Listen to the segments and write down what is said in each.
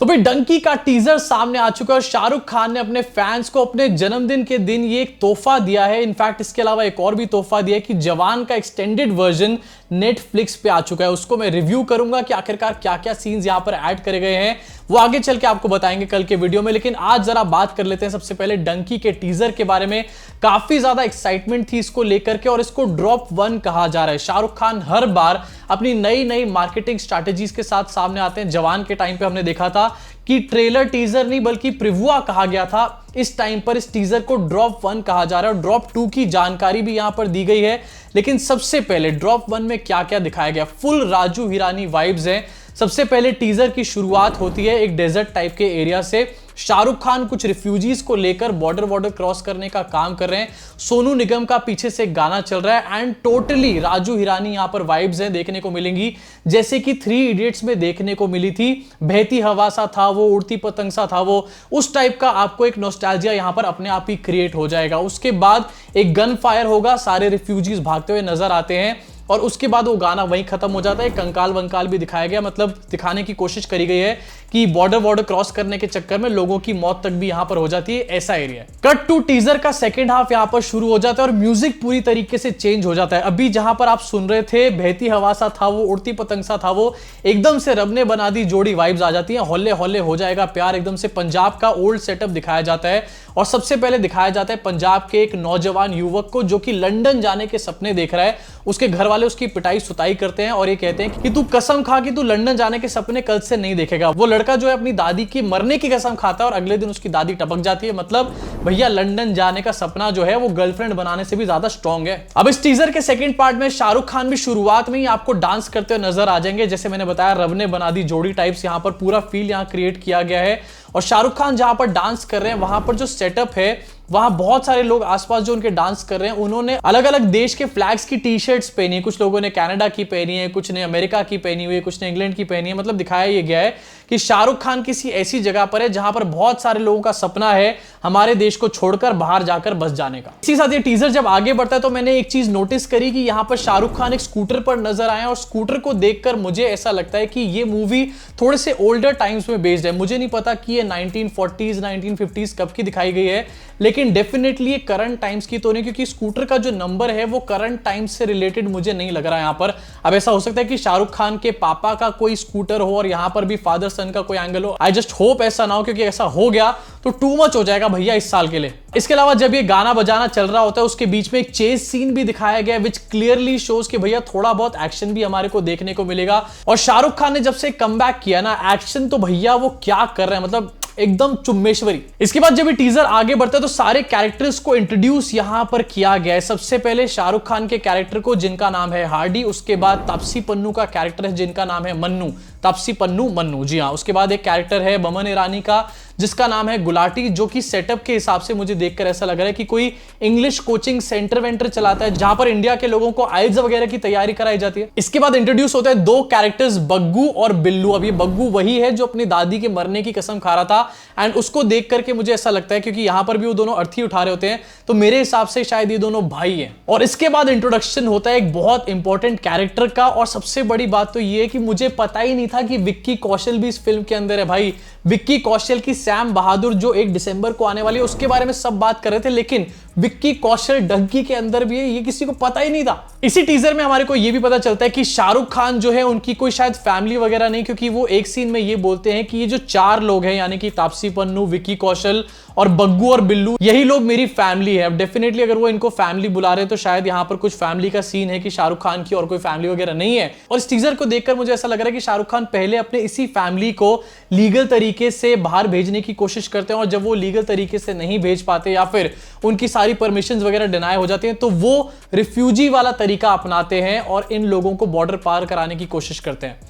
तो भाई डंकी का टीजर सामने आ चुका है और शाहरुख खान ने अपने फैंस को अपने जन्मदिन के दिन ये एक तोहफा दिया है। इनफैक्ट इसके अलावा एक और भी तोहफा दिया है कि जवान का एक्सटेंडेड वर्जन नेटफ्लिक्स पे आ चुका है। उसको मैं रिव्यू करूंगा कि आखिरकार क्या क्या सीन्स यहां पर ऐड करे गए हैं, वो आगे चल के आपको बताएंगे कल के वीडियो में। लेकिन आज जरा बात कर लेते हैं सबसे पहले डंकी के टीजर के बारे में। काफी ज्यादा एक्साइटमेंट थी इसको लेकर के और इसको ड्रॉप 1 कहा जा रहा है। शाहरुख खान हर बार अपनी नई नई मार्केटिंग स्ट्रैटेजीज के साथ सामने आते हैं। जवान के टाइम पे हमने देखा था कि ट्रेलर टीजर नहीं बल्कि प्रीव्यू कहा गया था। इस टाइम पर इस टीजर को ड्रॉप 1 कहा जा रहा है और ड्रॉप 2 की जानकारी भी यहां पर दी गई है। लेकिन सबसे पहले ड्रॉप 1 में क्या क्या दिखाया गया, फुल राजू हिरानी वाइब्स हैं। सबसे पहले टीजर की शुरुआत होती है एक डेजर्ट टाइप के एरिया से। शाहरुख खान कुछ रिफ्यूजीज को लेकर बॉर्डर क्रॉस करने का काम कर रहे हैं। सोनू निगम का पीछे से गाना चल रहा है एंड टोटली राजू हिरानी यहां पर वाइब्स हैं देखने को मिलेंगी, जैसे कि 3 इडियट्स में देखने को मिली थी। बहती हवा सा था वो, उड़ती पतंग सा था वो, उस टाइप का आपको एक नॉस्टैल्जिया यहां पर अपने आप ही क्रिएट हो जाएगा। उसके बाद एक गन फायर होगा, सारे रिफ्यूजीज भागते हुए नजर आते हैं और उसके बाद वो गाना वहीं खत्म हो जाता है। कंकाल वंकाल भी दिखाया गया, मतलब दिखाने की कोशिश करी गई है कि बॉर्डर क्रॉस करने के चक्कर में लोगों की मौत तक भी यहां पर हो जाती है, ऐसा एरिया। कट टू टीजर का सेकंड हाफ यहां पर शुरू हो जाता है और म्यूजिक पूरी तरीके से चेंज हो जाता है। अभी जहां पर आप सुन रहे थे बहती हवा सा था वो, उड़ती पतंग सा था वो, एकदम से रब ने बना दी जोड़ी वाइब्स आ जाती है। होले होले हो जाएगा प्यार, एकदम से पंजाब का ओल्ड सेटअप दिखाया जाता है। और सबसे पहले दिखाया जाता है पंजाब के एक नौजवान युवक को जो कि लंदन जाने के सपने देख रहा है। उसके घर वाले उसकी पिटाई सुताई करते हैं और ये कहते हैं कि तू कसम खा कि तू लंदन जाने के सपने कल से नहीं देखेगा। वो लड़का जो है अपनी दादी की मरने की कसम खाता है और अगले दिन उसकी दादी टपक जाती है। मतलब भैया लंदन जाने का सपना जो है वो गर्लफ्रेंड बनाने से भी ज्यादा स्ट्रॉन्ग है। अब इस टीजर के सेकंड पार्ट में शाहरुख खान भी शुरुआत में ही आपको डांस करते हुए नजर आ जाएंगे। जैसे मैंने बताया रब ने बना दी जोड़ी टाइप्स यहां पर पूरा फील यहां क्रिएट किया गया है। और शाहरुख खान जहां पर डांस कर रहे हैं वहां पर जो सेटअप है वहां बहुत सारे लोग आसपास जो उनके डांस कर रहे हैं उन्होंने अलग अलग देश के फ्लैग्स की टी शर्ट्स पहनी है। कुछ लोगों ने कनाडा की पहनी है, कुछ ने अमेरिका की पहनी हुई है, कुछ ने इंग्लैंड की पहनी है। मतलब दिखाया यह गया है कि शाहरुख खान किसी ऐसी जगह पर है जहां पर बहुत सारे लोगों का सपना है हमारे देश को छोड़कर बाहर जाकर बस जाने का। इसी साथ ये टीजर जब आगे बढ़ता है तो मैंने एक चीज नोटिस करी कि यहां पर शाहरुख खान एक स्कूटर पर नजर आए और स्कूटर को देखकर मुझे ऐसा लगता है कि ये मूवी थोड़े से ओल्डर टाइम्स में बेस्ड है। मुझे नहीं पता कि ये 1940s 1950s कब की दिखाई गई है, लेकिन डेफिनेटली ये करंट टाइम्स की तो नहीं, क्योंकि स्कूटर का जो नंबर है वो करंट टाइम्स से रिलेटेड मुझे नहीं लग रहा है यहां पर। अब ऐसा हो सकता है कि शाहरुख खान के पापा का कोई स्कूटर हो और यहां पर भी फादर सन का कोई एंगल हो। आई जस्ट होप ऐसा ना हो, क्योंकि ऐसा हो गया तो टू मच हो जाएगा भैया इस साल के लिए। इसके अलावा जब ये गाना बजाना चल रहा होता है उसके बीच में एक चेस सीन भी दिखाया गया है विच क्लियरली शोज कि भैया थोड़ा बहुत एक्शन भी हमारे को देखने को मिलेगा। और शाहरुख खान ने जब से कमबैक किया ना, एक्शन तो भैया वो क्या कर रहे हैं, मतलब एकदम चुम्मेश्वरी। इसके बाद जब ये टीजर आगे बढ़ता है तो सारे कैरेक्टर्स को इंट्रोड्यूस यहां पर किया गया है। सबसे पहले शाहरुख खान के कैरेक्टर को जिनका नाम है हार्डी, उसके बाद तापसी पन्नू का कैरेक्टर है जिनका नाम है मन्नू, तापसी पन्नू मन्नू, जी हाँ। उसके बाद एक कैरेक्टर है बमन ईरानी का जिसका नाम है गुलाटी, जो कि सेटअप के हिसाब से मुझे देखकर ऐसा लग रहा है कि कोई इंग्लिश कोचिंग सेंटर वेंटर चलाता है जहां पर इंडिया के लोगों को आइल्स वगैरह की तैयारी कराई जाती है। इसके बाद इंट्रोड्यूस होता है 2 कैरेक्टर्स बग्गू और बिल्लू। अब ये बग्गू वही है जो अपनी दादी के मरने की कसम खा रहा था एंड उसको देख करके मुझे ऐसा लगता है, क्योंकि यहां पर भी वो दोनों अर्थी उठा रहे होते हैं, तो मेरे हिसाब से शायद ये दोनों भाई हैं। और इसके बाद इंट्रोडक्शन होता है एक बहुत इंपॉर्टेंट कैरेक्टर का। और सबसे बड़ी बात तो ये है कि मुझे पता ही नहीं था कि विक्की कौशल भी इस फिल्म के अंदर है। भाई विक्की कौशल की सैम बहादुर जो 1 दिसंबर को आने वाली है उसके बारे में सब बात कर रहे थे, लेकिन विक्की कौशल डंकी के अंदर भी है ये किसी को पता ही नहीं था। इसी टीजर में हमारे को ये भी पता चलता है कि शाहरुख खान जो है उनकी कोई शायद फैमिली वगैरह नहीं, क्योंकि वो एक सीन में ये बोलते हैं कि ये जो 4 लोग हैं यानी कि तापसी पन्नू, विक्की कौशल और बग्गू और बिल्लू, यही लोग मेरी फैमिली है। अब डेफिनेटली अगर वो इनको फैमिली बुला रहे हैं तो शायद यहां पर कुछ फैमिली का सीन है कि शाहरुख खान की और कोई फैमिली वगैरह नहीं है। और इस टीजर को देखकर मुझे ऐसा लग रहा है कि शाहरुख खान पहले अपने इसी फैमिली को लीगल तरीके से बाहर भेजने की कोशिश करते हैं और जब वो लीगल तरीके से नहीं भेज पाते या फिर उनकी सारी परमिशंस वगैरह डिनाई हो जाती हैं तो वो रिफ्यूजी वाला तरीका अपनाते हैं और इन लोगों को बॉर्डर पार कराने की कोशिश करते हैं।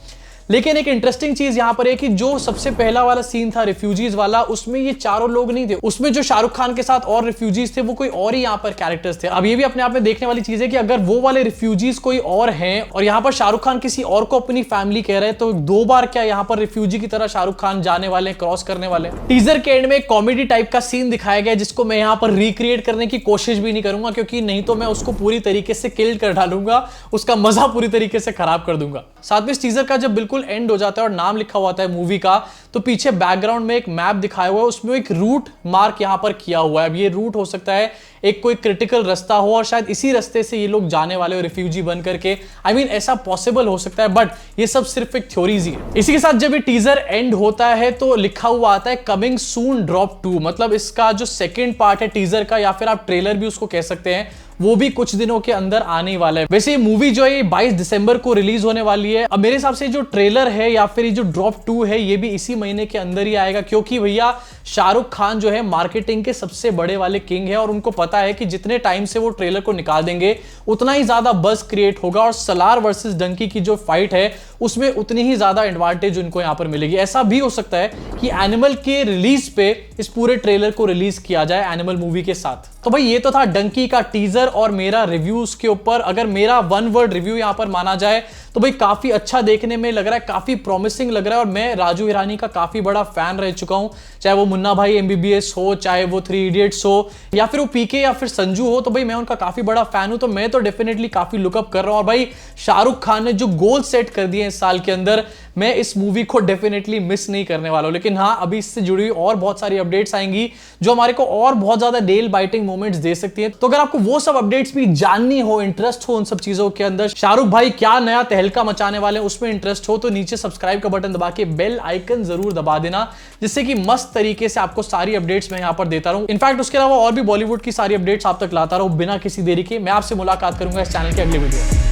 लेकिन एक इंटरेस्टिंग चीज यहां पर है कि जो सबसे पहला वाला सीन था रिफ्यूजीज वाला, उसमें ये 4 लोग नहीं थे। उसमें जो शाहरुख खान के साथ और रिफ्यूजीज थे वो कोई और ही यहां पर कैरेक्टर्स थे। अब ये भी अपने आप में देखने वाली चीज है कि अगर वो वाले रिफ्यूजीज कोई और हैं और यहां पर शाहरुख खान किसी और को अपनी फैमिली कह रहे हैं तो 2 बार क्या यहां पर रिफ्यूजी की तरह शाहरुख खान जाने वाले, क्रॉस करने वाले। टीजर के एंड में एक कॉमेडी टाइप का सीन दिखाया गया जिसको मैं यहां पर रिक्रिएट करने की कोशिश भी नहीं करूंगा, क्योंकि नहीं तो मैं उसको पूरी तरीके से किल कर डालूंगा, उसका मजा पूरी तरीके से खराब कर दूंगा। साथ में इस टीजर का जब बिल्कुल बिल्कुल एंड हो जाता है और नाम लिखा हुआ होता है मूवी का, तो पीछे बैकग्राउंड में एक मैप दिखाया हुआ है, उसमें एक रूट मार्क यहां पर किया हुआ है। अब ये रूट हो सकता है एक कोई क्रिटिकल रास्ता हो और शायद इसी रास्ते से ये लोग जाने वाले हो रिफ्यूजी बन करके। आई मीन ऐसा पॉसिबल हो सकता है, बट ये सब सिर्फ एक थ्योरीज ही है। इसी के साथ जब ये टीजर एंड होता है तो लिखा हुआ आता है कमिंग सून ड्रॉप 2, मतलब इसका जो सेकेंड पार्ट है टीजर का, या फिर आप ट्रेलर भी उसको कह सकते हैं, वो भी कुछ दिनों के अंदर आने वाला है। वैसे ये मूवी जो है 22 दिसंबर को रिलीज होने वाली है। अब मेरे हिसाब से जो ट्रेलर है या फिर ये जो ड्रॉप 2 है ये भी इसी महीने के अंदर ही आएगा, क्योंकि भैया शाहरुख खान जो है मार्केटिंग के सबसे बड़े वाले किंग है और उनको पता है कि जितने टाइम से वो ट्रेलर को निकाल देंगे उतना ही ज्यादा बज़ क्रिएट होगा और सलार वर्सेस डंकी की जो फाइट है उसमें उतनी ही ज्यादा एडवांटेज उनको यहां पर मिलेगी। ऐसा भी हो सकता है कि एनिमल के रिलीज पे इस पूरे ट्रेलर को रिलीज किया जाए एनिमल मूवी के साथ। तो भाई ये तो था डंकी का टीजर और मेरा रिव्यूज के ऊपर। अगर मेरा वन वर्ड रिव्यू यहां पर माना जाए तो भाई काफी अच्छा देखने में लग रहा है, काफी प्रॉमिसिंग लग रहा है और मैं राजू हिरानी का काफी बड़ा फैन रह चुका हूं, चाहे वो मुन्ना भाई MBBS हो, चाहे वो 3 इडियट्स हो, या फिर वो पीके या फिर संजू हो, तो भाई मैं उनका काफी बड़ा फैन हूं। तो मैं तो डेफिनेटली काफी लुकअप कर रहा हूं और भाई शाहरुख खान ने जो गोल सेट कर दिए इस साल के अंदर, मैं इस मूवी को डेफिनेटली मिस नहीं करने वाला हूं। लेकिन हाँ, अभी इससे जुड़ी हुई और बहुत सारी अपडेट्स आएंगी जो हमारे को और बहुत ज्यादा नेल बाइटिंग मोमेंट्स दे सकती है। तो अगर आपको वो सब अपडेट्स भी जाननी हो, इंटरेस्ट हो उन सब चीजों के अंदर, शाहरुख भाई क्या नया तहलका मचाने वाले हैं उसमें इंटरेस्ट हो, तो नीचे सब्सक्राइब का बटन दबा के बेल आइकन जरूर दबा देना, जिससे कि मस्त तरीके से आपको सारी अपडेट्स मैं यहां पर देता रहूं। इनफैक्ट उसके अलावा और भी बॉलीवुड की सारी अपडेट्स आप तक लाता रहूं बिना किसी देरी के। मैं आपसे मुलाकात करूंगा इस चैनल के अगले वीडियो में।